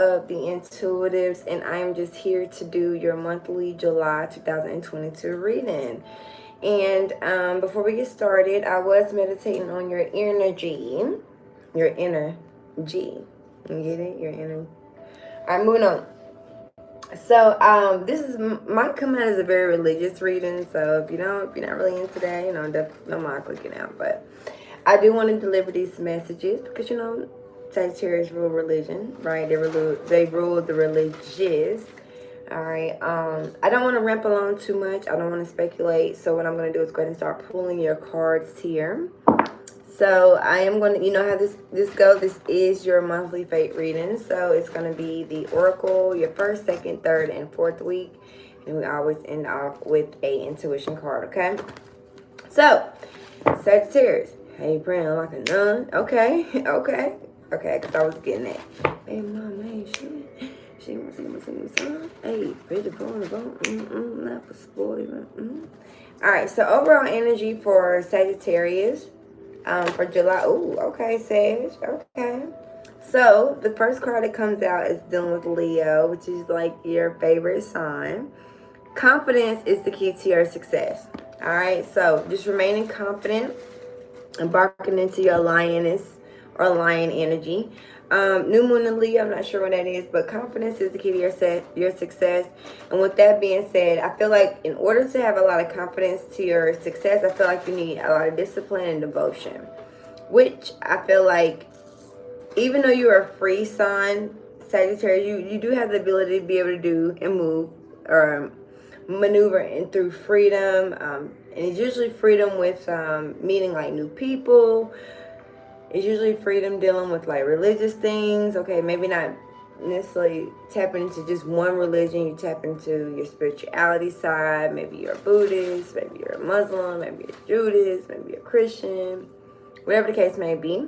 of the intuitives, and I'm just here to do your monthly July 2022 reading. And before we get started, I was meditating on your energy. Your energy. You get it? Your energy. Alright, moving on. So this is might come out as a very religious reading. So if you're not really into that, don't mind clicking out. But I do want to deliver these messages because Sagittarius rule religion, right? They rule the religious. All right. I don't want to ramble on too much. I don't want to speculate. So what I'm going to do is go ahead and start pulling your cards here. So I am going to, you know how this goes. This is your monthly fate reading. So it's going to be the Oracle, your first, second, third, and fourth week. And we always end off with a intuition card, okay? So, Sagittarius, hey, praying like a nun. Okay, okay. Okay, because I was getting that. Hey, mama, ain't shit. She wants to sing a song. Hey, ready to go on the boat. Not for spoiling. Alright, so overall energy for Sagittarius. For July. Ooh, okay, Sage. Okay. So the first card that comes out is dealing with Leo, which is like your favorite sign. Confidence is the key to your success. All right. So just remaining confident, embarking into your lioness or lion energy. New moon in Leo, I'm not sure what that is, but confidence is the key to your success. And with that being said, I feel like in order to have a lot of confidence to your success, I feel like you need a lot of discipline and devotion, which I feel like even though you're a free sign, Sagittarius, you do have the ability to be able to do and move or maneuver and through freedom. And it's usually freedom with meeting like new people. It's usually freedom dealing with like religious things. Okay, maybe not necessarily tapping into just one religion. You tap into your spirituality side. Maybe you're a Buddhist, maybe you're a Muslim, maybe you're a Judas, maybe you're a Christian. Whatever the case may be.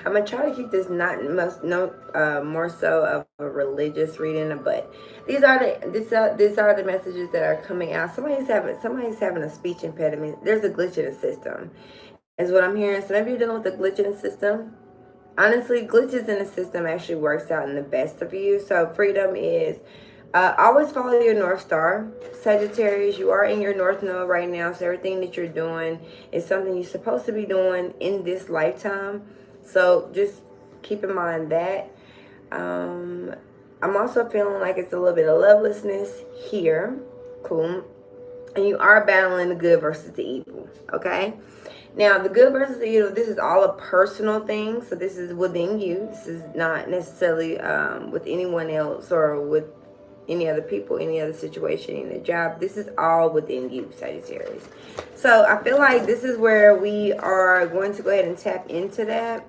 I'm going to try to keep this more so of a religious reading, but these are the messages that are coming out. Somebody's having a speech impediment. There's a glitch in the system, is what I'm hearing. So maybe you're dealing with a glitch in the system. Honestly, glitches in the system actually works out in the best of you. So freedom is always follow your North Star. Sagittarius, you are in your North Node right now. So everything that you're doing is something you're supposed to be doing in this lifetime. So just keep in mind that. I'm also feeling like it's a little bit of lovelessness here. Cool. And you are battling the good versus the evil. Okay. Now, the good versus the evil, this is all a personal thing. So this is within you. This is not necessarily with anyone else or with any other people, any other situation, in a job. This is all within you, Sagittarius. So I feel like this is where we are going to go ahead and tap into that.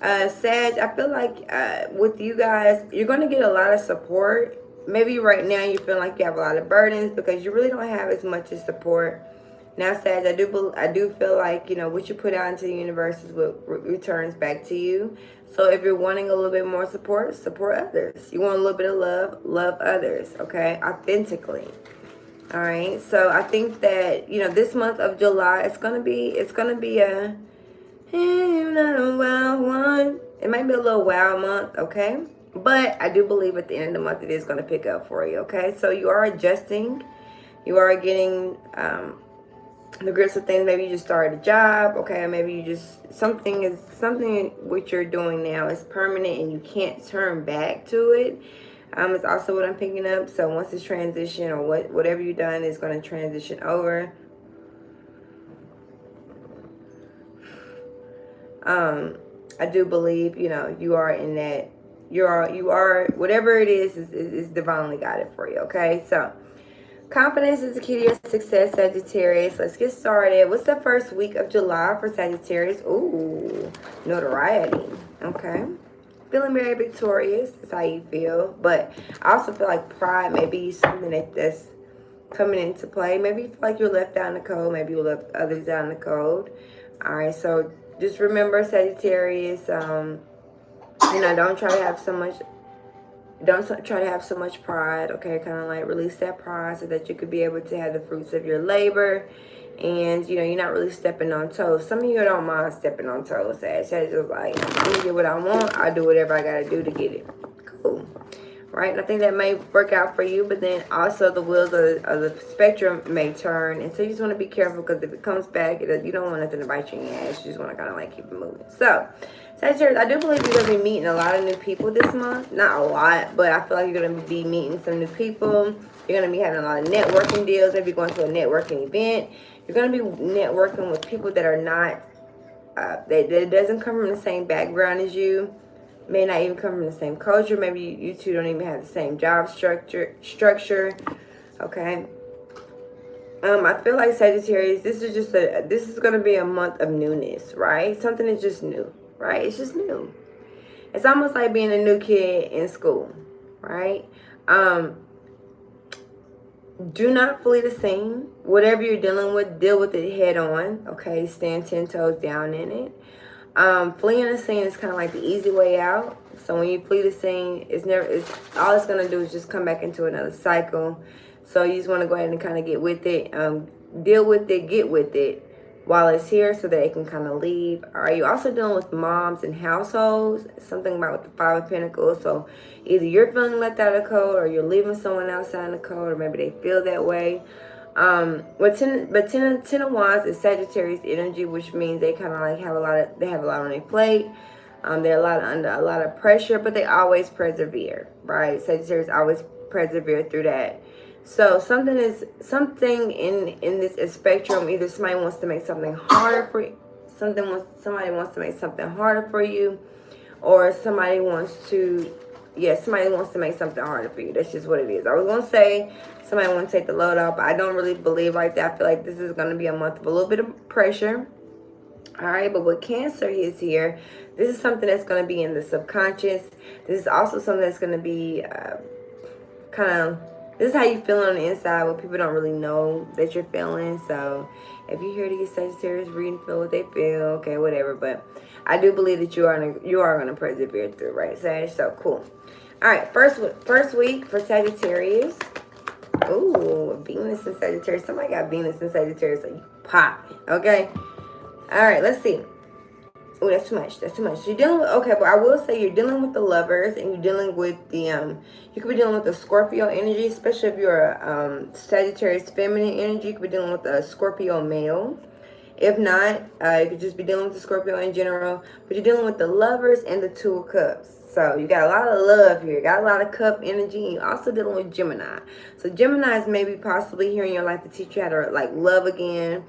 Sag, I feel like with you guys, you're going to get a lot of support. Maybe right now you feel like you have a lot of burdens because you really don't have as much as support. Now, Sag, I do feel like, what you put out into the universe is what returns back to you. So if you're wanting a little bit more support, support others. You want a little bit of love, love others, okay? Authentically. All right? So I think that, this month of July, it's going to be a not a wild one. It might be a little wild month, okay? But I do believe at the end of the month it is going to pick up for you, okay? So you are adjusting. You are getting the grips of things. Maybe you just started a job, okay? Or maybe you just something what you're doing now is permanent and you can't turn back to it. It's also what I'm picking up. So once it's transition or whatever you've done is going to transition over. I do believe, you are in that, you are, whatever it is divinely guided for you, okay? So, confidence is the key to your success, Sagittarius. Let's get started. What's the first week of July for Sagittarius? Ooh, notoriety, okay? Feeling very victorious, that's how you feel. But I also feel like pride may be something that's coming into play. Maybe you feel like you're left out in the cold. Maybe you left others out in the cold. All right, so just remember, Sagittarius, don't try to have so much pride, okay? Kind of like release that pride so that you could be able to have the fruits of your labor. And, you're not really stepping on toes. Some of you don't mind stepping on toes. Sagittarius is like, I'm going to get what I want. I'll do whatever I got to do to get it. Cool. right? And I think that may work out for you, but then also the wheels of the spectrum may turn, and so you just want to be careful, because if it comes back, you don't want nothing to bite you in the ass. You just want to kind of like keep it moving. So, Sagittarius, I do believe you're going to be meeting a lot of new people this month. Not a lot, but I feel like you're going to be meeting some new people. You're going to be having a lot of networking deals, maybe going to a networking event. You're going to be networking with people that are not, that doesn't come from the same background as you. May not even come from the same culture. Maybe you two don't even have the same job structure. Okay. I feel like Sagittarius, this is going to be a month of newness, right? Something is just new, right? It's just new. It's almost like being a new kid in school, right? Do not flee the scene. Whatever you're dealing with, deal with it head on, okay? Stand 10 toes down in it. Fleeing the scene is kind of like the easy way out. So when you flee the scene, all it's gonna do is just come back into another cycle. So you just want to go ahead and kind of get with it, deal with it, get with it while it's here, so that it can kind of leave. Are you also dealing with moms and households? Something about with the Five of Pentacles. So either you're feeling left out of the cold, or you're leaving someone outside in the cold, or maybe they feel that way. But 10 of Wands is Sagittarius energy, which means they kind of like have a lot on their plate. They're under a lot of pressure, but they always persevere, right? Sagittarius always persevere through that. So something in this spectrum. Either somebody wants to make something harder for you, somebody wants to make something harder for you, or somebody wants to make something harder for you. That's just what it is. I was gonna say somebody wants to take the load off, but I don't really believe like that. I feel like this is gonna be a month of a little bit of pressure. All right, but with Cancer is here, this is something that's going to be in the subconscious. This is also something that's going to be this is how you feel on the inside, what people don't really know that you're feeling. So if you're here to get Sagittarius reading, feel what they feel, okay, whatever. But I do believe that you are going to persevere through, right, Sag? So cool. All right, first week for Sagittarius. Ooh, Venus in Sagittarius. Somebody got Venus in Sagittarius, so you pop it, okay? All right, let's see. Oh, that's too much. That's too much. You're dealing with, okay, but I will say you're dealing with the Lovers, and you're dealing with the, you could be dealing with the Scorpio energy, especially if you're a Sagittarius feminine energy. You could be dealing with a Scorpio male. If not, you could just be dealing with the Scorpio in general, but you're dealing with the Lovers and the Two of Cups. So you got a lot of love here. You got a lot of cup energy. You're also dealing with Gemini. So Gemini is maybe possibly here in your life to teach you how to like love again.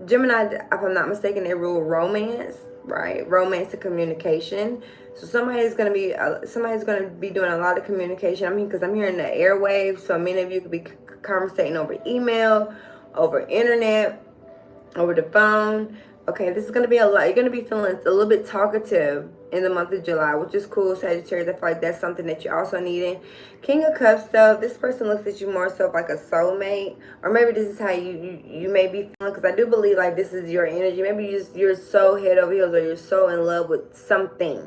Gemini, if I'm not mistaken, they rule romance, right? Romance and communication. So somebody's gonna be doing a lot of communication. I mean, because I'm hearing the airwaves. So many of you could be conversating over email, over internet, over the phone. Okay, this is going to be a lot. You're going to be feeling a little bit talkative in the month of July, which is cool, Sagittarius. I feel like that's something that you're also needing. King of Cups, though, this person looks at you more so like a soulmate. Or maybe this is how you may be feeling, because I do believe like this is your energy. Maybe you're so head over heels, or you're so in love with something.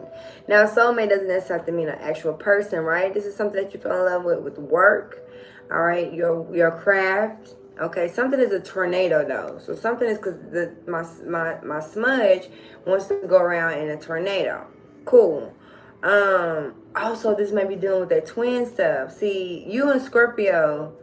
Now, soulmate doesn't necessarily have to mean an actual person, right? This is something that you fell in love with work, all right, your craft. Okay, something is a tornado though. So something is because my smudge wants to go around in a tornado. Cool. Also, this may be dealing with that twin stuff. See, you and Scorpio,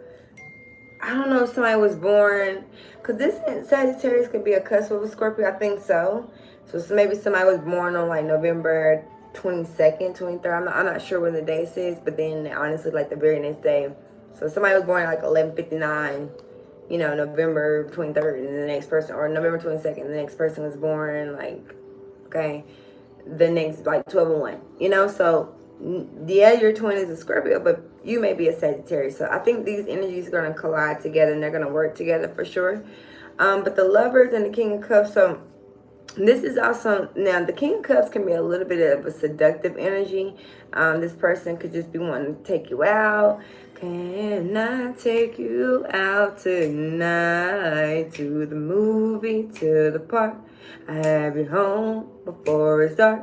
I don't know if somebody was born, because this Sagittarius could be a cusp of a Scorpio. I think so. So maybe somebody was born on like November 22nd, 23rd. I'm not sure when the day says, but then honestly, like the very next day. So somebody was born like 11:59. You know, November 23rd, and the next person, or November 22nd, the next person was born, like, okay, the next, like, 12:01, you know, so, yeah, your twin is a Scorpio, but you may be a Sagittarius, so I think these energies are going to collide together, and they're going to work together for sure, but the Lovers and the King of Cups, so, this is also, now the King of Cups can be a little bit of a seductive energy. This person could just be wanting to take you out. Can I take you out tonight, to the movie, to the park? I have you home before it's dark.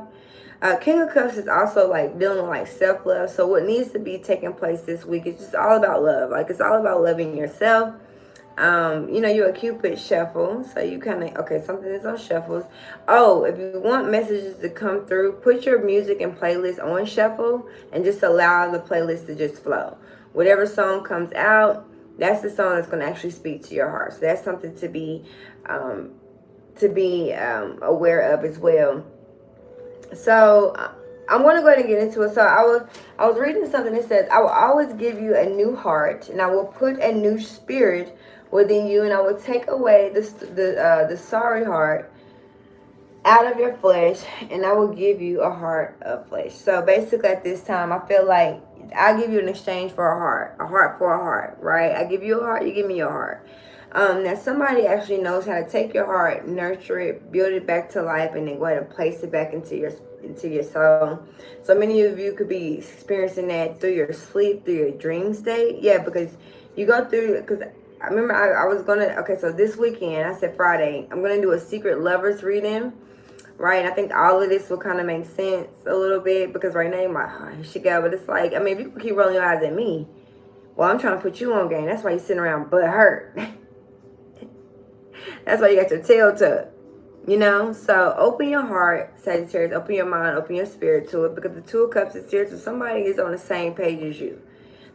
King of Cups is also like dealing with like self-love. So what needs to be taking place this week is just all about love. Like it's all about loving yourself. You know, you're a Cupid shuffle, so you kind of, okay, something is on shuffles. Oh, if you want messages to come through, put your music and playlist on shuffle and just allow the playlist to just flow. Whatever song comes out, that's the song that's going to actually speak to your heart. So that's something to be aware of as well. So I'm going to go ahead and get into it. So I was reading something that says, I will always give you a new heart, and I will put a new spirit within you, and I will take away the sorry heart out of your flesh, and I will give you a heart of flesh. So basically at this time, I feel like I'll give you an exchange for a heart for a heart, right? I give you a heart, you give me your heart. Now somebody actually knows how to take your heart, nurture it, build it back to life, and then go ahead and place it back into your soul. So many of you could be experiencing that through your sleep, through your dream state. Yeah, because you go through, because I remember I was gonna, okay, so this weekend, I said Friday, I'm gonna do a secret lovers reading, right? And I think all of this will kind of make sense a little bit, because right now you're like, oh, here she go. But it's like, I mean, if you can keep rolling your eyes at me, well, I'm trying to put you on game. That's why you're sitting around butt hurt. That's why you got your tail tucked, you know? So open your heart, Sagittarius, open your mind, open your spirit to it, because the Two of Cups is here, so somebody is on the same page as you.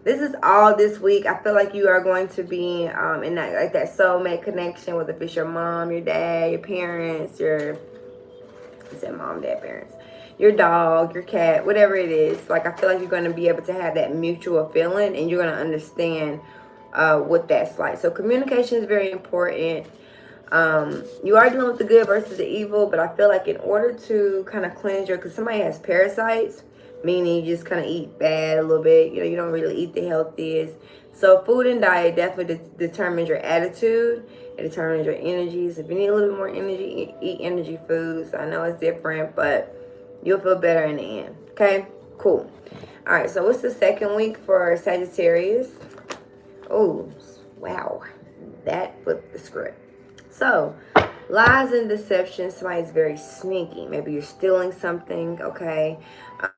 This is all this week. I feel like you are going to be in that, like, that soulmate connection, whether it's your mom, your dad, your parents, I said mom, dad, parents, your dog, your cat, whatever it is. Like, I feel like you're going to be able to have that mutual feeling, and you're going to understand what that's like. So communication is very important. You are dealing with the good versus the evil, but I feel like in order to kind of cleanse because somebody has parasites, meaning you just kind of eat bad a little bit, you know, you don't really eat the healthiest. So food and diet definitely determines your attitude. It determines your energies. If you need a little bit more energy, eat energy foods. I know it's different, but you'll feel better in the end. Okay, cool. All right, so what's the second week for Sagittarius? Oh, wow, that flipped the script. So, lies and deception. Somebody's very sneaky. Maybe you're stealing something, okay?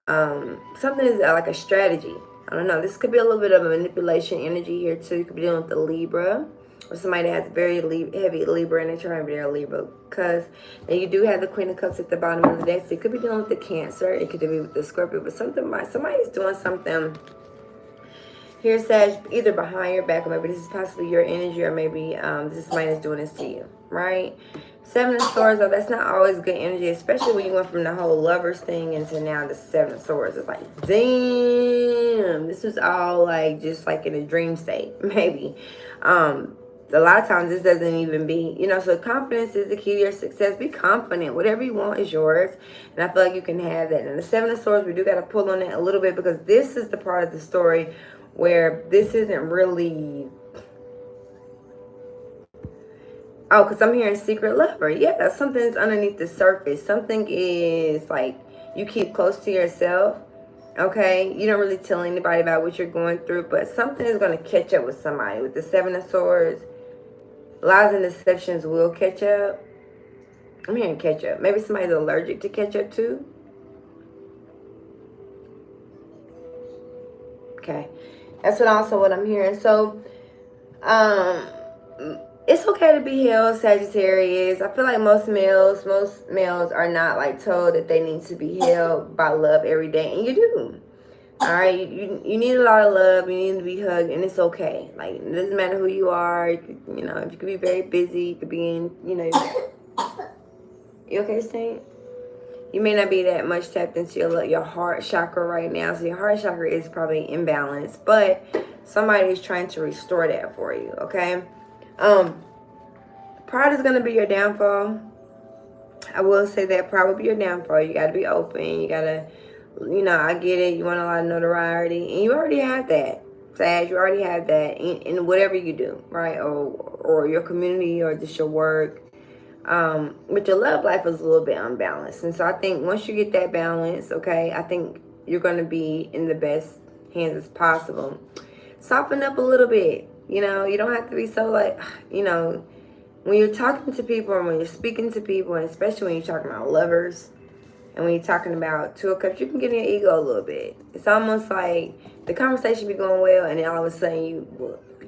Something is like a strategy. I don't know. This could be a little bit of a manipulation energy here, too. You could be dealing with the Libra, or somebody that has very heavy Libra energy, or maybe they're a Libra. Because then you do have the Queen of Cups at the bottom of the deck. So you could be dealing with the Cancer. It could be with the Scorpio. But somebody's doing something here, Sag, either behind your back, or maybe this is possibly your energy, or maybe this is somebody that's doing this to you, right? Seven of Swords, though, that's not always good energy, especially when you went from the whole lovers thing into now the Seven of Swords. It's like, damn, this is all like just like in a dream state, maybe. A lot of times this doesn't even be, you know, so confidence is the key to your success. Be confident. Whatever you want is yours. And I feel like you can have that. And the Seven of Swords, we do got to pull on it a little bit, because this is the part of the story where this isn't really, oh, because I'm hearing secret lover. Yeah, something's underneath the surface. Something is like you keep close to yourself, okay? You don't really tell anybody about what you're going through, but something is going to catch up with somebody. With the Seven of Swords, lies and deceptions will catch up. I'm hearing catch up. Maybe somebody's allergic to ketchup too. Okay. That's what I'm hearing. So, it's okay to be held, Sagittarius. I feel like most males are not like told that they need to be held by love every day, and you do. All right, you need a lot of love. You need to be hugged, and it's okay. Like, it doesn't matter who you are. You know, if you could be very busy, you could be in. You know, you okay, Saint? You may not be that much tapped into your heart chakra right now. So your heart chakra is probably imbalanced. But somebody's trying to restore that for you, okay? Pride is going to be your downfall. I will say that pride will be your downfall. You got to be open. You got to, you know, I get it. You want a lot of notoriety. And you already have that. Sag, you already have that in whatever you do, right? Or your community, or just your work. But your love life is a little bit unbalanced. And so I think once you get that balance, okay, I think you're going to be in the best hands as possible. Soften up a little bit. You know, you don't have to be so like, you know, when you're talking to people, and when you're speaking to people, and especially when you're talking about lovers, and when you're talking about Two of Cups, you can get in your ego a little bit. It's almost like the conversation be going well, and then all of a sudden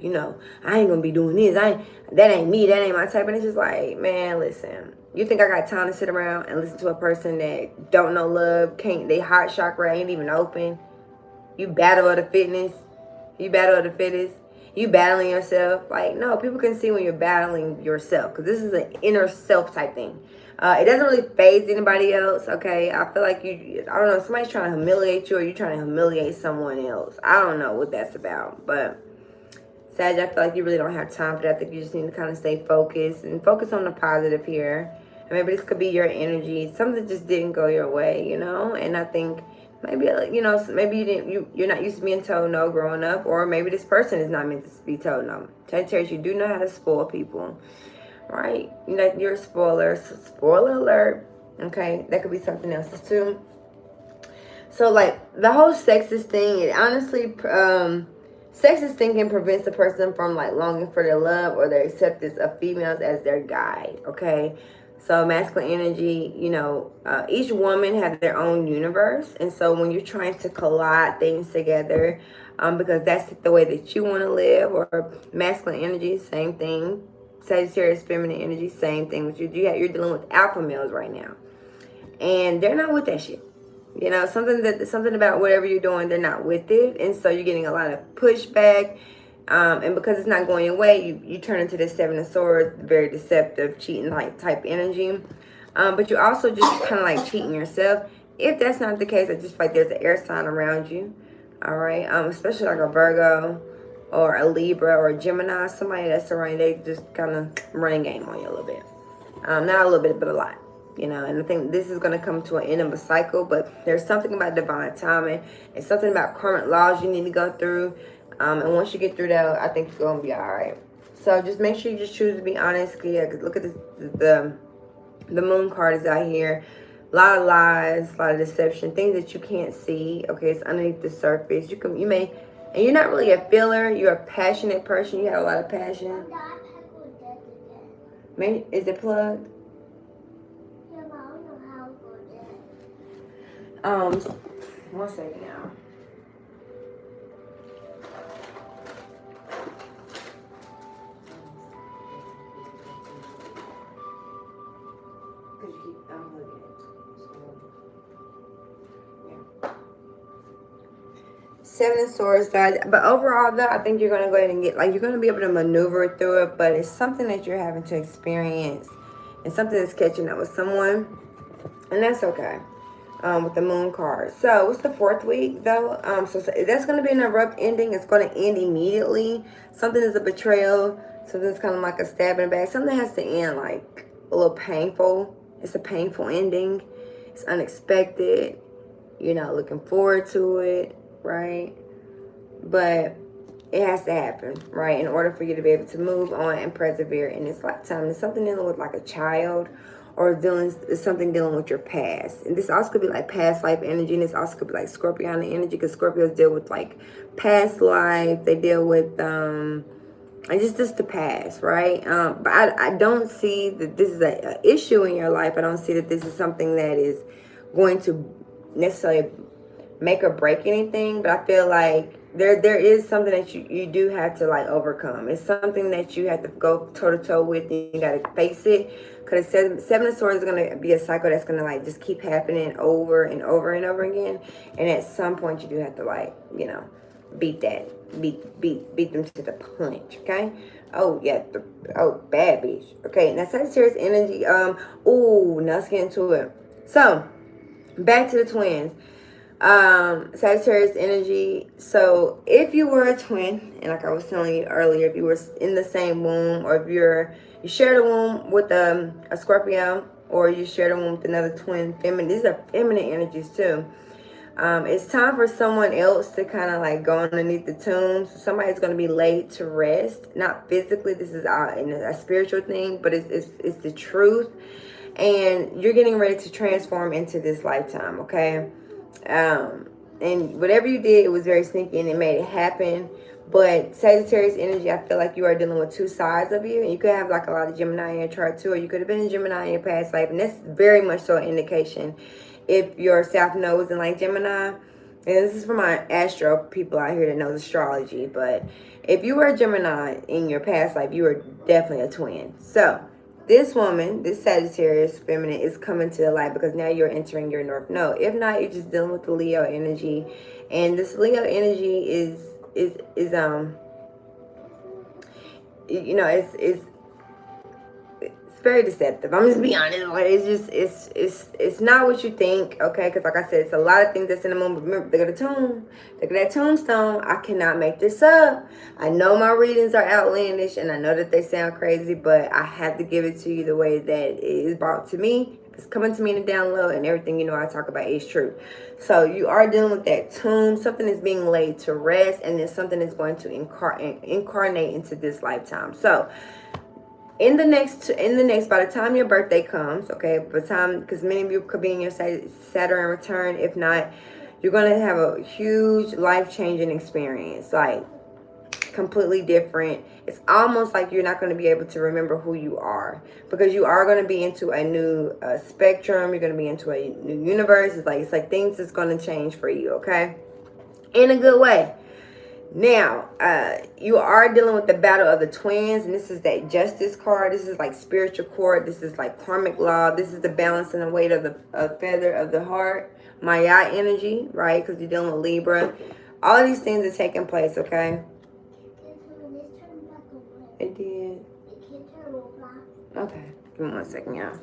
You know, I ain't gonna be doing this. That ain't me. That ain't my type. And it's just like, man, listen. You think I got time to sit around and listen to a person that don't know love, they heart chakra ain't even open? You battle of the fitness. You battle of the fittest. You battling yourself. Like, no, people can see when you're battling yourself, because this is an inner self type thing. It doesn't really phase anybody else, okay? I feel like I don't know, somebody's trying to humiliate you, or you're trying to humiliate someone else. I don't know what that's about, but Sag, I feel like you really don't have time for that. I think you just need to kind of stay focused and focus on the positive here. And maybe this could be your energy. Something just didn't go your way, you know? And I think maybe, you know, maybe you're not used to being told no growing up, or maybe this person is not meant to be told no. Sagittarius, you do know how to spoil people, right? You know, you're a spoiler. So spoiler alert. Okay, that could be something else too. So like the whole sexist thing, it honestly, sexist thinking prevents the person from like longing for their love or their acceptance of females as their guide. Okay. So masculine energy, you know, each woman has their own universe. And so when you're trying to collide things together, because that's the way that you want to live, or masculine energy, same thing. Sagittarius, feminine energy, same thing. With you're dealing with alpha males right now. And they're not with that shit. You know, something about whatever you're doing, they're not with it. And so you're getting a lot of pushback. And because it's not going your way, you turn into this Seven of Swords, very deceptive, cheating like type energy. But you're also just kind of like cheating yourself. If that's not the case, I just feel like there's an air sign around you. All right. Especially like a Virgo or a Libra or a Gemini, somebody that's around, they just kind of running game on you a little bit. Not a little bit, but a lot. You know, and I think this is going to come to an end of a cycle, but there's something about divine timing and something about current laws you need to go through. And once you get through that, I think you're going to be all right. So just make sure you just choose to be honest. Yeah, cause look at this, the moon card is out here. A lot of lies, a lot of deception, things that you can't see. Okay, it's underneath the surface. And you're not really a feeler. You're a passionate person. You have a lot of passion. Is it plugged? One second now. Cause you keep unplugging it. Yeah. Seven of Swords, guys. But overall, though, I think you're gonna go ahead and you're gonna be able to maneuver through it. But it's something that you're having to experience, and something that's catching up with someone, and that's okay. With the moon card. So what's the fourth week though? So that's going to be an abrupt ending. It's going to end immediately. Something is a betrayal. Something's kind of like a stab in the back. Something has to end like a little painful. It's a painful ending. It's unexpected. You're not looking forward to it, right? But it has to happen, right? In order for you to be able to move on and persevere in this lifetime. It's something dealing with like a child, or something dealing with your past. And this also could be like past life energy, and this also could be like Scorpion energy, because Scorpios deal with like past life. They deal with and just the past, right? But I don't see that this is an issue in your life. I don't see that this is something that is going to necessarily make or break anything, but I feel like there is something that you do have to like overcome. It's something that you have to go toe to toe with, and you got to face it, because Seven of Swords is going to be a cycle that's going to like just keep happening over and over and over again. And at some point you do have to like, you know, beat them to the punch. Okay. Oh yeah. Bad bitch. Okay. Now Sagittarius energy. Now let's get into it. So back to the twins. Sagittarius energy. So if you were a twin, and like I was telling you earlier, if you were in the same womb, or if you shared a womb with a Scorpio, or you shared a womb with another twin feminine, these are feminine energies too. It's time for someone else to kind of like go underneath the tomb. So somebody's going to be laid to rest, not physically. This is a spiritual thing, but it's the truth. And you're getting ready to transform into this lifetime, okay? And whatever you did, it was very sneaky and it made it happen. But Sagittarius energy, I feel like you are dealing with two sides of you. And you could have like a lot of Gemini in your chart too, or you could have been a Gemini in your past life. And that's very much so an indication. If your South Node was in like Gemini, And this is for my astro people out here that knows astrology, but if you were a Gemini in your past life, you were definitely a twin. So this woman, this Sagittarius feminine, is coming to the light because now you're entering your North Node. If not, you're just dealing with the Leo energy, and this Leo energy is you know, it's very deceptive. I'm just being honest. It's just it's not what you think, okay? Because like I said, it's a lot of things that's in the moon. But remember, look at the tomb. Look at that tombstone. I cannot make this up. I know my readings are outlandish, and I know that they sound crazy, but I have to give it to you the way that it is brought to me. It's coming to me in the down low, and everything, you know, I talk about is true. So you are dealing with that tomb. Something is being laid to rest, and then something is going to incarnate into this lifetime. So in the next by the time your birthday comes, okay, by the time, because many of you could be in your Saturn return. If not, you're going to have a huge life-changing experience, like completely different. It's almost like you're not going to be able to remember who you are, because you are going to be into a new spectrum. You're going to be into a new universe. It's like things is going to change for you, okay, in a good way. Now, you are dealing with the battle of the twins, and this is that justice card. This is like spiritual court. This is like karmic law. This is the balance and the weight of the feather of the heart. Maya energy, right? Because you're dealing with Libra. All of these things are taking place, okay? It did. Okay. Give me 1 second, y'all.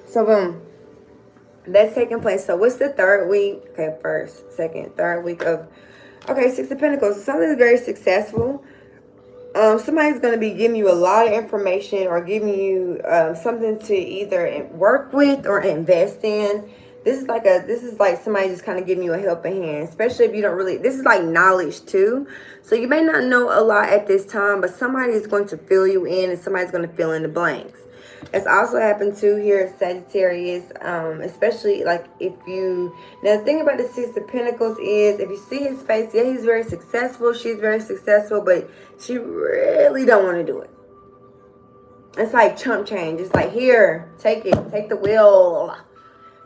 So boom, that's taking place. So what's the third week? Okay, first, second, third week of, okay, Six of Pentacles. Something is very successful. Somebody's going to be giving you a lot of information, or giving you something to either work with or invest in. This is like somebody just kind of giving you a helping hand, especially if you don't really, this is like knowledge too. So you may not know a lot at this time, but somebody is going to fill you in, and somebody's going to fill in the blanks. It's also happened too here at Sagittarius, especially like if you, now the thing about the Six of Pentacles is, if you see his face, yeah, he's very successful, she's very successful, but she really don't want to do it. It's like chump change. It's like, here, take it, take the wheel.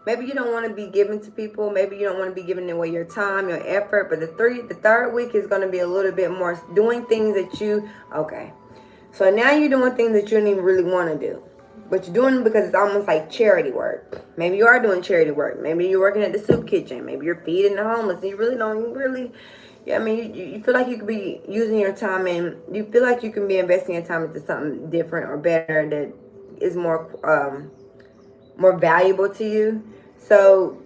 Maybe you don't want to be giving to people. Maybe you don't want to be giving away your time, your effort. But the third week is going to be a little bit more doing things that you, okay. So now you're doing things that you don't even really want to do. But you're doing it because it's almost like charity work. Maybe you are doing charity work. Maybe you're working at the soup kitchen. Maybe you're feeding the homeless. And you really, yeah, I mean, you feel like you could be using your time, and you feel like you can be investing your time into something different or better that is more valuable to you. So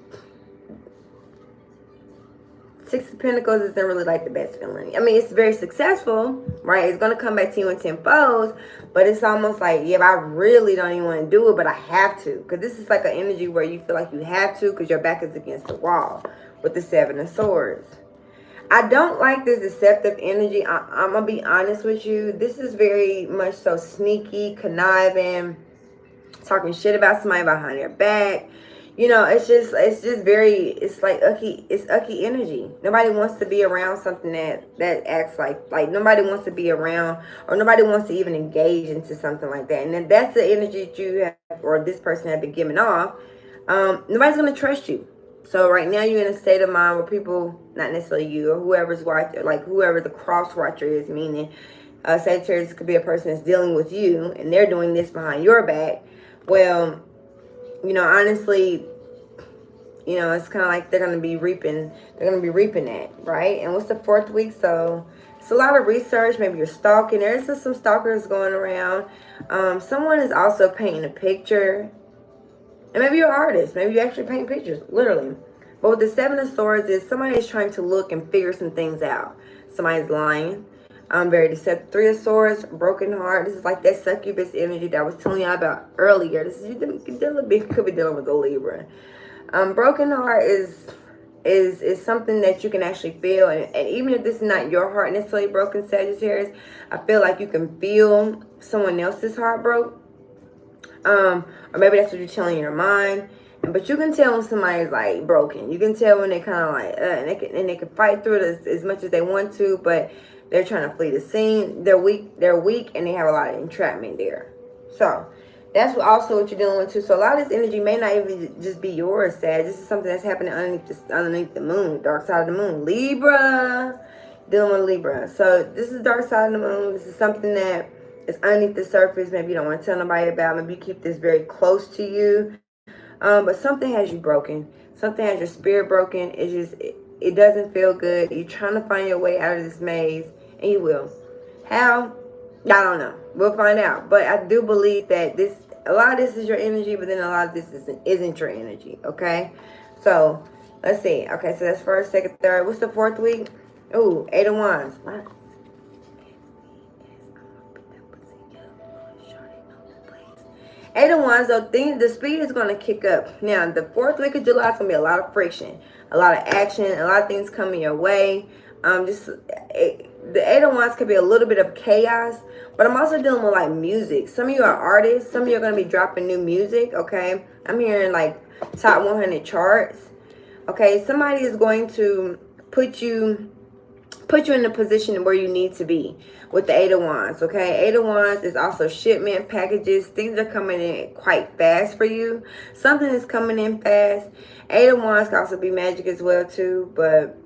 Six of Pentacles isn't really like the best feeling. I mean, it's very successful, right? It's going to come back to you in 10 folds, but it's almost like, yeah, I really don't even want to do it, but I have to. Because this is like an energy where you feel like you have to because your back is against the wall with the Seven of Swords. I don't like this deceptive energy. I'm going to be honest with you. This is very much so sneaky, conniving, talking shit about somebody behind their back. You know, it's just very, it's like ucky energy. Nobody wants to be around something that acts like nobody wants to be around, or nobody wants to even engage into something like that. And then that's the energy that you have, or this person have been giving off. Nobody's going to trust you. So right now you're in a state of mind where people, not necessarily you, or whoever's watching, like whoever the cross watcher is, meaning Sagittarius could be a person that's dealing with you, and they're doing this behind your back. Well, you know, honestly, you know, it's kind of like they're going to be reaping that, right? And what's the fourth week? So it's a lot of research. Maybe you're stalking. There's some stalkers going around. Someone is also painting a picture. And maybe you're an artist. Maybe you actually paint pictures, literally. But with the Seven of Swords is somebody is trying to look and figure some things out. Somebody's lying. Very deceptive. Three of Swords, broken heart. This is like that succubus energy that I was telling you about earlier. This is, you could be dealing with the Libra. Broken heart is, is something that you can actually feel. And even if this is not your heart necessarily broken, Sagittarius, I feel like you can feel someone else's heart broke. Or maybe that's what you're telling your mind. But you can tell when somebody's like broken. You can tell when they kind of like, and they can fight through it as much as they want to, but they're trying to flee the scene. They're weak, and they have a lot of entrapment there. So that's also what you're dealing with too. So a lot of this energy may not even just be yours, Sag. This is something that's happening underneath the moon, dark side of the moon. Libra, dealing with Libra. So this is dark side of the moon. This is something that is underneath the surface. Maybe you don't want to tell nobody about. Maybe you keep this very close to you. But something has you broken. Something has your spirit broken. It's just, it doesn't feel good. You're trying to find your way out of this maze, and you will. How? I don't know. We'll find out. But I do believe that a lot of this is your energy, but then a lot of this isn't your energy, okay? So, let's see. Okay, so that's first, second, third. What's the fourth week? Ooh, 8 of Wands. What? 8 of Wands, though, the speed is going to kick up. Now, the fourth week of July is going to be a lot of friction, a lot of action, a lot of things coming your way. The 8 of Wands could be a little bit of chaos, but I'm also dealing with like music. Some of you are artists. Some of you are going to be dropping new music, okay? I'm hearing like top 100 charts, okay? Somebody is going to put you in the position where you need to be with the 8 of Wands, okay? 8 of Wands is also shipment, packages. Things are coming in quite fast for you. Something is coming in fast. 8 of Wands can also be magic as well too, but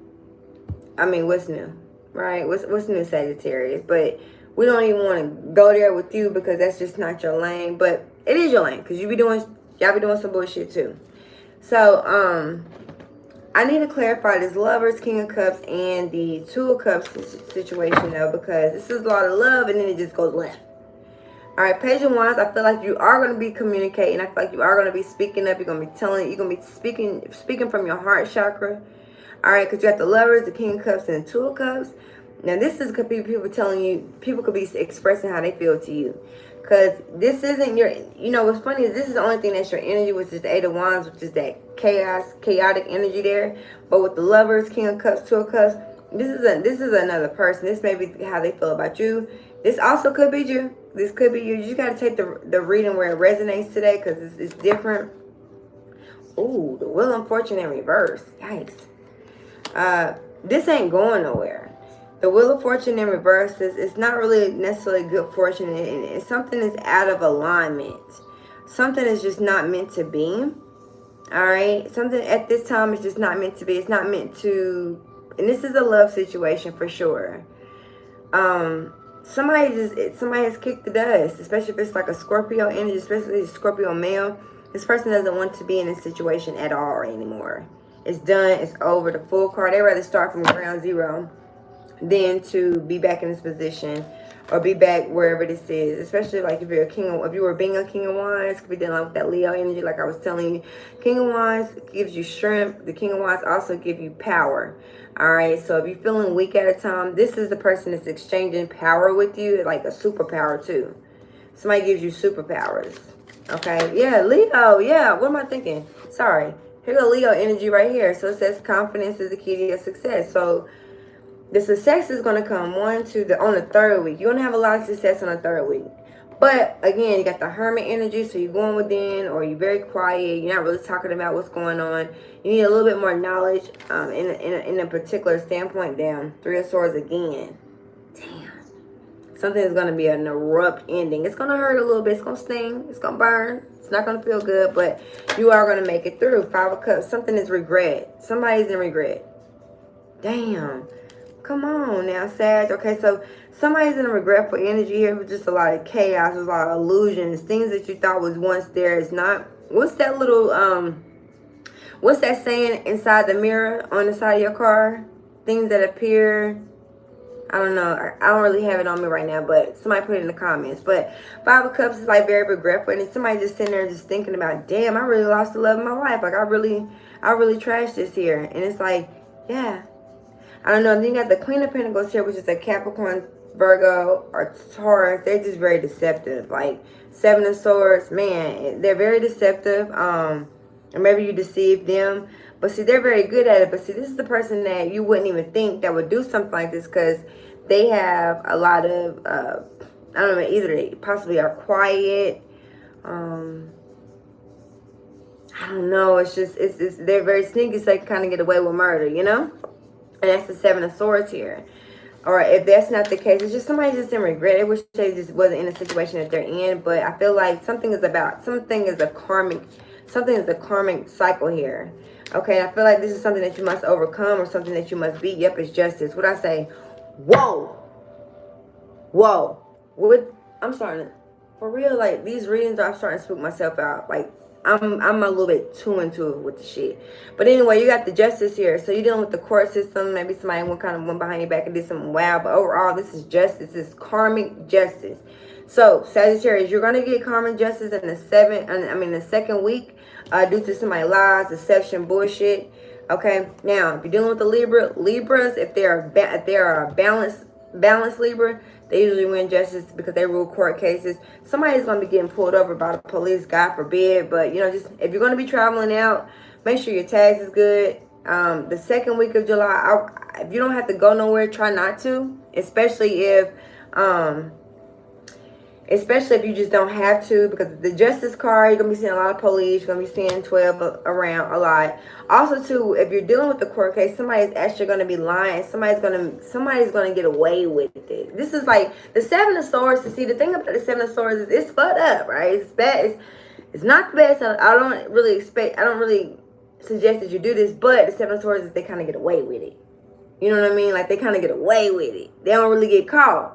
I mean, what's new, right? What's new, Sagittarius? But we don't even want to go there with you because that's just not your lane. But it is your lane because y'all be doing some bullshit too. So, I need to clarify this Lovers, King of Cups, and the Two of Cups situation, though, because this is a lot of love, and then it just goes left. All right, Page of Wands, I feel like you are going to be communicating. I feel like you are going to be speaking up. You're going to be telling, you're going to be speaking from your heart chakra. All right, because you got the Lovers, the King of Cups, and the Two of Cups. Now, this could be people telling you, people could be expressing how they feel to you. Because this isn't your, you know, what's funny is this is the only thing that's your energy, which is the 8 of Wands, which is that chaotic energy there. But with the Lovers, King of Cups, Two of Cups, this is another person. This may be how they feel about you. This also could be you. This could be you. You just got to take the reading where it resonates today because it's different. Ooh, the Wheel of Fortune in reverse. Yikes. This ain't going nowhere. The Wheel of Fortune in reverse is not really necessarily good fortune. And something is out of alignment. Something is just not meant to be. All right. Something at this time is just not meant to be. It's not meant to. And this is a love situation for sure. Somebody has kicked the dust, especially if it's like a Scorpio energy, especially a Scorpio male. This person doesn't want to be in this situation at all anymore. It's done. It's over. The Fool card. They'd rather start from ground zero than to be back in this position or be back wherever this is. Especially like if you were being a King of Wands, could be dealing with that Leo energy, like I was telling you. King of Wands gives you strength. The King of Wands also give you power. All right, so if you're feeling weak at a time, this is the person that's exchanging power with you, like a superpower too. Somebody gives you superpowers. Okay, yeah, Leo, yeah, what am I thinking? Sorry. Here's a Leo energy right here. So it says confidence is the key to your success. So the success is going to come on the third week. You're going to have a lot of success on the third week. But again, you got the Hermit energy, so you're going within, or you're very quiet. You're not really talking about what's going on. You need a little bit more knowledge in a particular standpoint. Down 3 of Swords again. Damn. Something is going to be an abrupt ending. It's going to hurt a little bit. It's going to sting. It's going to burn. It's not going to feel good, but you are going to make it through. 5 of Cups. Something is regret. Somebody's in regret. Damn. Come on now, Sag. Okay, so somebody's in a regretful energy here with just a lot of chaos, there's a lot of illusions, things that you thought was once there is not. What's that little, what's that saying inside the mirror on the side of your car? Things that appear, I don't know. I don't really have it on me right now, but somebody put it in the comments. But 5 of Cups is like very regretful, and somebody just sitting there just thinking about, damn, I really lost the love of my life. Like I really trashed this here. And it's like, yeah. I don't know. Then you got the Queen of Pentacles here, which is a Capricorn, Virgo, or Taurus. They're just very deceptive. Like 7 of Swords, man, they're very deceptive. Or maybe you deceive them. But see, they're very good at it. But see, this is the person that you wouldn't even think that would do something like this, because they have a lot of, I don't know, either they possibly are quiet. I don't know. It's just, they're very sneaky, so they can kind of get away with murder, you know? And that's the Seven of Swords here. Or if that's not the case, it's just somebody just in regret. They wish they just wasn't in a situation that they're in. But I feel like something is a karmic cycle here. Okay, and I feel like this is something that you must overcome, or something that you must beat. Yep, it's justice. What I say? Whoa. Whoa. I'm starting to, for real, like, these readings I'm starting to spook myself out. Like, I'm a little bit too into it with the shit. But anyway, you got the justice here. So you're dealing with the court system. Maybe somebody went behind your back and did something wild. But overall, this is justice. This is karmic justice. So Sagittarius, you're going to get karmic justice in the second week, due to somebody lies, deception, bullshit. Okay. Now, if you're dealing with the Libras, if they are a balanced Libra, they usually win justice because they rule court cases. Somebody's going to be getting pulled over by the police, God forbid. But, you know, just if you're going to be traveling out, make sure your tags is good. The second week of July, if you don't have to go nowhere, try not to. Especially if you just don't have to, because the justice card, you're going to be seeing a lot of police. You're going to be seeing 12 around a lot. Also, too, if you're dealing with the court case, somebody's actually going to be lying. Somebody's going to get away with it. This is like the Seven of Swords. To see, the thing about the Seven of Swords is it's fucked up, right? It's bad. It's not the best. I don't really suggest that you do this, but the Seven of Swords is they kind of get away with it. You know what I mean? Like, they kind of get away with it. They don't really get caught.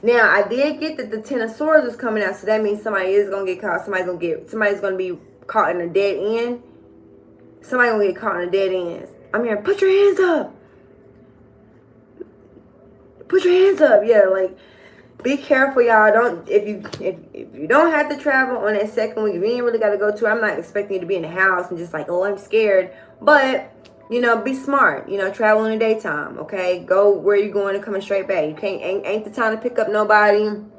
Now, I did get that the Ten of Swords was coming out, so that means somebody is going to get caught. Somebody's going to be caught in a dead end. Somebody's going to get caught in a dead end. I'm hearing, put your hands up. Put your hands up. Yeah, like, be careful, y'all. If you don't have to travel on that second week, if you ain't really got to go to, I'm not expecting you to be in the house and just like, oh, I'm scared. But, you know, be smart. You know, travel in the daytime, okay? Go where you're going and coming straight back. You ain't the time to pick up nobody. You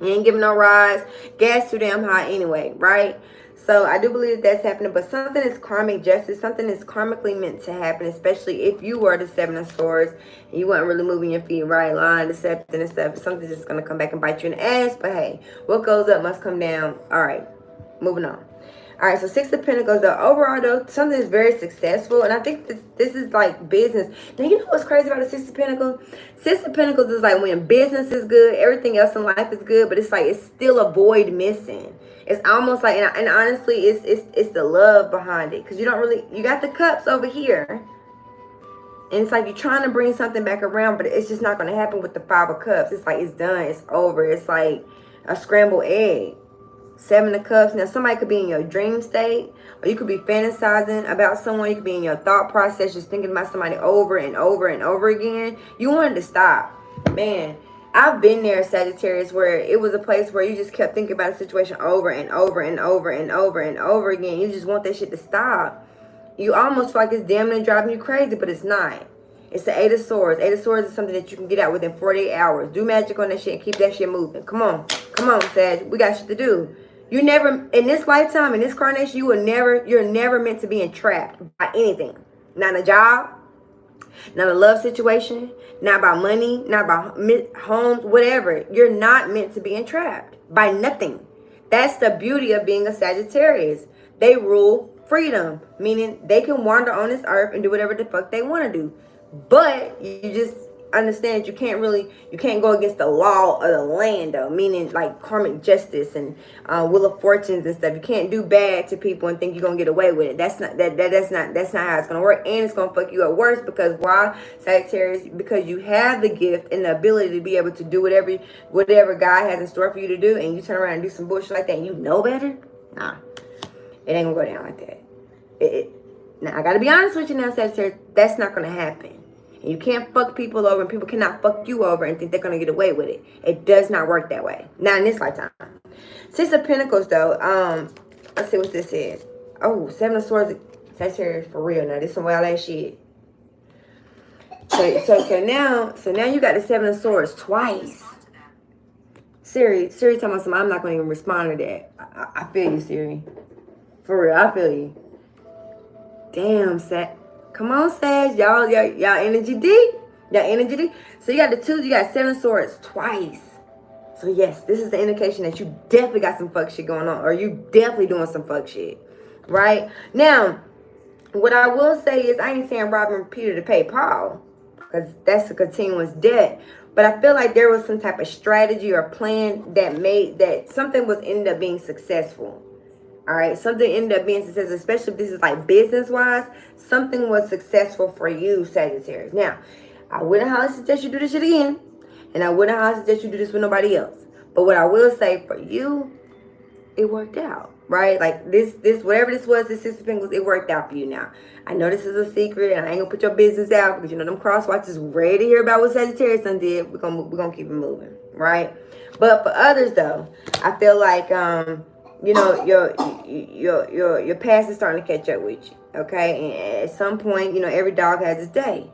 ain't giving no rides. Gas too damn high anyway, right? So I do believe that's happening. But something is karmic justice. Something is karmically meant to happen, especially if you were the Seven of Swords and you weren't really moving your feet right, lying, deceptive and stuff. Something's just going to come back and bite you in the ass. But hey, what goes up must come down. All right, moving on. All right, so Six of Pentacles, though, overall, though, something is very successful. And I think this is like business. Now, you know what's crazy about the Six of Pentacles? Six of Pentacles is like when business is good, everything else in life is good, but it's like it's still a void missing. It's almost like, and honestly, it's the love behind it. Because you got the cups over here. And it's like you're trying to bring something back around, but it's just not going to happen with the Five of Cups. It's like it's done. It's over. It's like a scrambled egg. Seven of Cups. Now, somebody could be in your dream state, or you could be fantasizing about someone. You could be in your thought process, just thinking about somebody over and over and over again. You wanted to stop. Man, I've been there, Sagittarius, where it was a place where you just kept thinking about a situation over and over and over and over and over again. You just want that shit to stop. You almost feel like it's damn near driving you crazy, but it's not. It's the Eight of Swords. Eight of Swords is something that you can get out within 48 hours. Do magic on that shit and keep that shit moving. Come on. Come on, Sag. We got shit to do. You never, in this lifetime, in this carnation, you're never meant to be entrapped by anything. Not a job, not a love situation, not by money, not by homes, whatever. You're not meant to be entrapped by nothing. That's the beauty of being a Sagittarius. They rule freedom, meaning they can wander on this earth and do whatever the fuck they want to do. But you just understand you can't go against the law of the land, though, meaning like karmic justice and wheel of fortunes and stuff. You can't do bad to people and think you're gonna get away with it. That's not how it's gonna work, and it's gonna fuck you up worse. Because why, Sagittarius? Because you have the gift and the ability to be able to do whatever God has in store for you to do, and you turn around and do some bullshit like that and you know better. Nah, it ain't gonna go down like that. Now I gotta be honest with you now, Sagittarius, that's not gonna happen. And you can't fuck people over, and people cannot fuck you over and think they're going to get away with it. It does not work that way. Not in this lifetime. Six of Pentacles, though. Let's see what this is. Oh, Seven of Swords. Sagittarius for real now. This some wild ass shit. So now you got the Seven of Swords twice. Siri talking about something. I'm not going to even respond to that. I feel you, Siri. For real, I feel you. Damn, Sag. Come on, Sag. Y'all energy deep. Y'all energy deep. So you got the 2, you got 7 of Swords twice. So yes, this is the indication that you definitely got some fuck shit going on, or you definitely doing some fuck shit, right? Now, what I will say is I ain't saying robbing Peter to pay Paul, because that's a continuous debt. But I feel like there was some type of strategy or plan that made that something was ended up being successful. All right, something ended up being successful, especially if this is like business-wise. Something was successful for you, Sagittarius. Now, I wouldn't highly suggest you do this shit again, and I wouldn't highly suggest you do this with nobody else. But what I will say for you, it worked out, right? Like this, whatever this was, this 6 of Pentacles, it worked out for you now. I know this is a secret, and I ain't gonna put your business out because you know them cross watchers ready to hear about what Sagittarius done did. We're gonna keep it moving, right? But for others though, I feel like you know, your past is starting to catch up with you, okay? And at some point, you know, every dog has its day.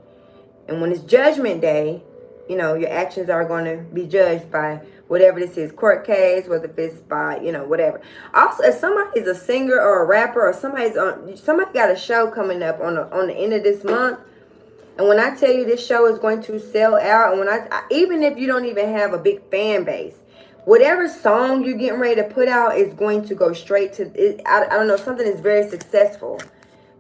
And when it's judgment day, you know, your actions are going to be judged by whatever this is, court case, whether it's by, you know, whatever. Also, if somebody's a singer or a rapper or somebody got a show coming up on the end of this month, and when I tell you this show is going to sell out, and when even if you don't even have a big fan base, whatever song you're getting ready to put out is going to go straight to it. I don't know, something is very successful.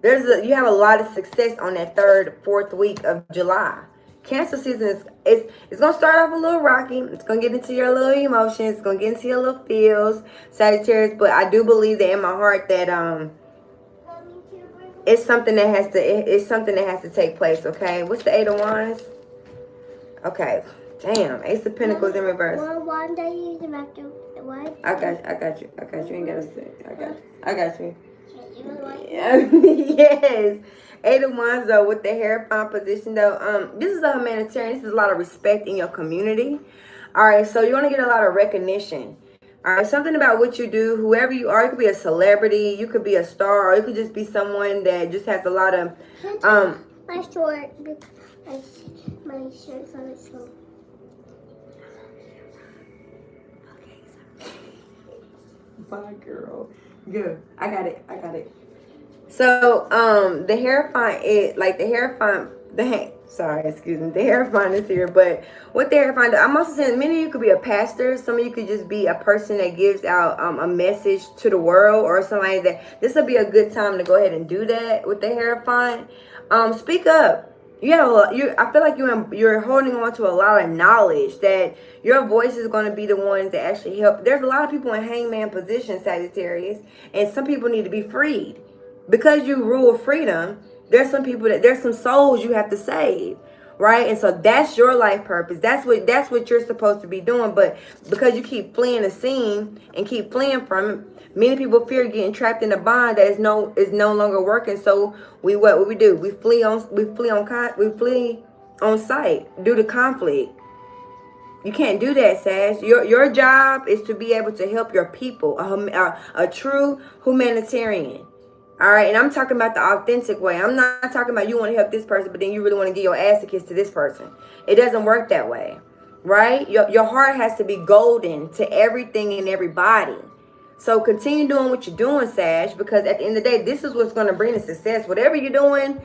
You have a lot of success on that 3rd, 4th week of July. Cancer season it's gonna start off a little rocky. It's gonna get into your little emotions. It's gonna get into your little feels, Sagittarius. But I do believe that in my heart that it's something that has to take place. Okay, what's the 8 of Wands? Okay, damn, Ace of Pentacles in reverse. One day you have to what? I got you. You ain't gotta say. I got you. Yeah. Yes. 8 of Wands though, with the Hierophant position though, this is a humanitarian. This is a lot of respect in your community. All right, so you're gonna get a lot of recognition. All right, something about what you do, whoever you are. You could be a celebrity, you could be a star, or you could just be someone that just has a lot of my short, my shirt's on its own. Bye, girl. Good. I got it. So, the Hierophant is like the Hierophant. The Hierophant is here. But what the Hierophant, I'm also saying many of you could be a pastor. Some of you could just be a person that gives out a message to the world, or somebody that this will be a good time to go ahead and do that with the Hierophant. Speak up. I feel like you're holding on to a lot of knowledge that your voice is going to be the ones that actually help. There's a lot of people in hangman position, Sagittarius, and some people need to be freed. Because you rule freedom, there's some souls you have to save, right? And so that's your life purpose. That's what you're supposed to be doing. But because you keep fleeing the scene and keep fleeing from it, many people fear getting trapped in a bond that is no longer working. So what we do? We flee on sight due to conflict. You can't do that, Sag. Your job is to be able to help your people, a true humanitarian. All right, and I'm talking about the authentic way. I'm not talking about you want to help this person, but then you really want to give your ass a kiss to this person. It doesn't work that way, right? Your heart has to be golden to everything and everybody. So continue doing what you're doing, Sag, because at the end of the day, this is what's going to bring the success. Whatever you're doing,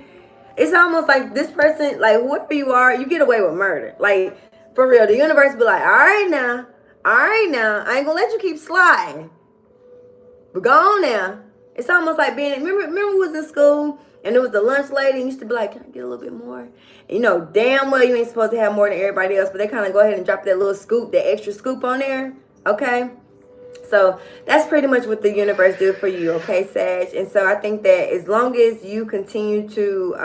it's almost like this person, like whoever you are, you get away with murder. Like, for real, the universe be like, all right now, I ain't going to let you keep sliding. But go on now. It's almost like remember we was in school and there was the lunch lady and used to be like, can I get a little bit more? And you know, damn well you ain't supposed to have more than everybody else, but they kind of go ahead and drop that little scoop, that extra scoop on there, okay? So that's pretty much what the universe did for you, okay, Sag? And so I think that as long as you continue to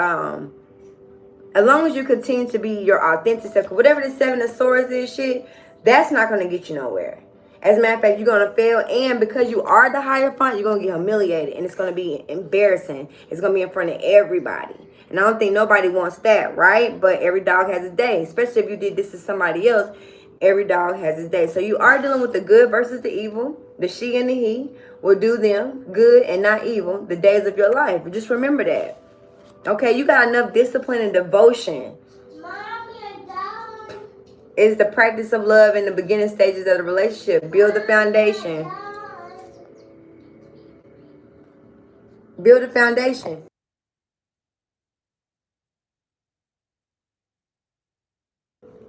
be your authentic self, whatever the 7 of Swords is, shit, that's not going to get you nowhere. As a matter of fact, you're going to fail. And because you are the Hierophant, you're going to get humiliated. And it's going to be embarrassing. It's going to be in front of everybody. And I don't think nobody wants that, right? But every dog has its day. Especially if you did this to somebody else. Every dog has its day. So you are dealing with the good versus the evil. The she and the he will do them good and not evil the days of your life. Just remember that. Okay, you got enough discipline and devotion. Is the practice of love in the beginning stages of the relationship. Build the foundation. Build a foundation.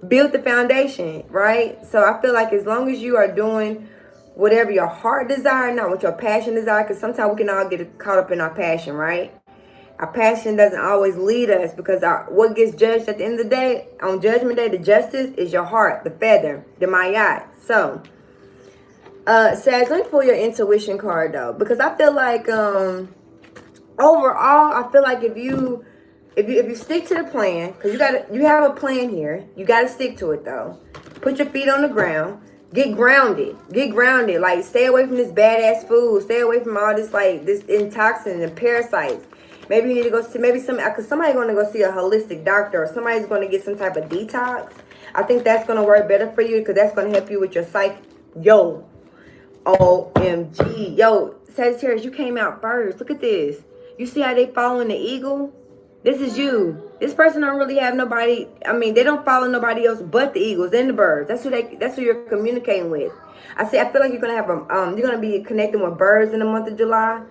build the foundation, right? So I feel like as long as you are doing whatever your heart desire, not what your passion desire, because sometimes we can all get caught up in our passion, right? Our passion doesn't always lead us, because what gets judged at the end of the day, on Judgment Day, the justice is your heart, the feather, the mayat. So, Sag, let me pull your intuition card though, because I feel like overall, I feel like if you stick to the plan, because you have a plan here, you gotta stick to it though. Put your feet on the ground. Get grounded. Get grounded. Like, stay away from this badass food. Stay away from all this, like, this intoxin and parasites. Maybe you need to go see, because somebody's going to go see a holistic doctor, or somebody's going to get some type of detox. I think that's going to work better for you, because that's going to help you with your psych. Yo, OMG. Yo, Sagittarius, you came out first. Look at this. You see how they following the eagle? This is you. This person don't really have nobody. I mean, they don't follow nobody else but the eagles and the birds. That's who you're communicating with. I feel like you're gonna have you're gonna be connecting with birds in the month of July.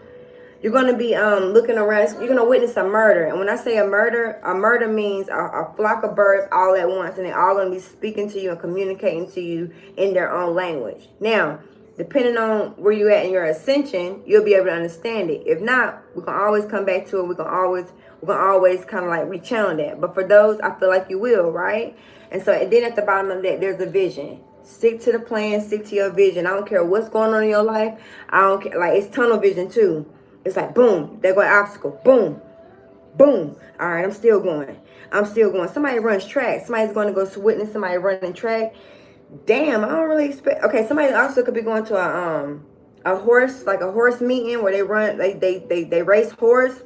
You're gonna be looking around. You're gonna witness a murder. And when I say a murder means a flock of birds all at once, and they're all gonna be speaking to you and communicating to you in their own language. Now, depending on where you're at in your ascension, you'll be able to understand it. If not, we can always come back to it. We're gonna always kind of like rechannel that. But for those, I feel like you will, right? And so then at the bottom of that, there's a vision. Stick to the plan, stick to your vision. I don't care what's going on in your life. I don't care. Like, it's tunnel vision too. It's like, boom, there go an obstacle. Boom, boom. All right, I'm still going. Somebody runs track. Somebody's going to go witness somebody running track. Damn, I don't really expect. Okay, somebody also could be going to a horse meeting where they run, they race horse.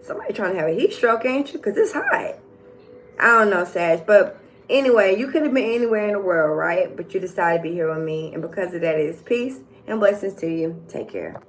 Somebody trying to have a heat stroke, ain't you? Because it's hot. I don't know, Sag. But anyway, you could have been anywhere in the world, right? But you decided to be here with me. And because of that, it is peace and blessings to you. Take care.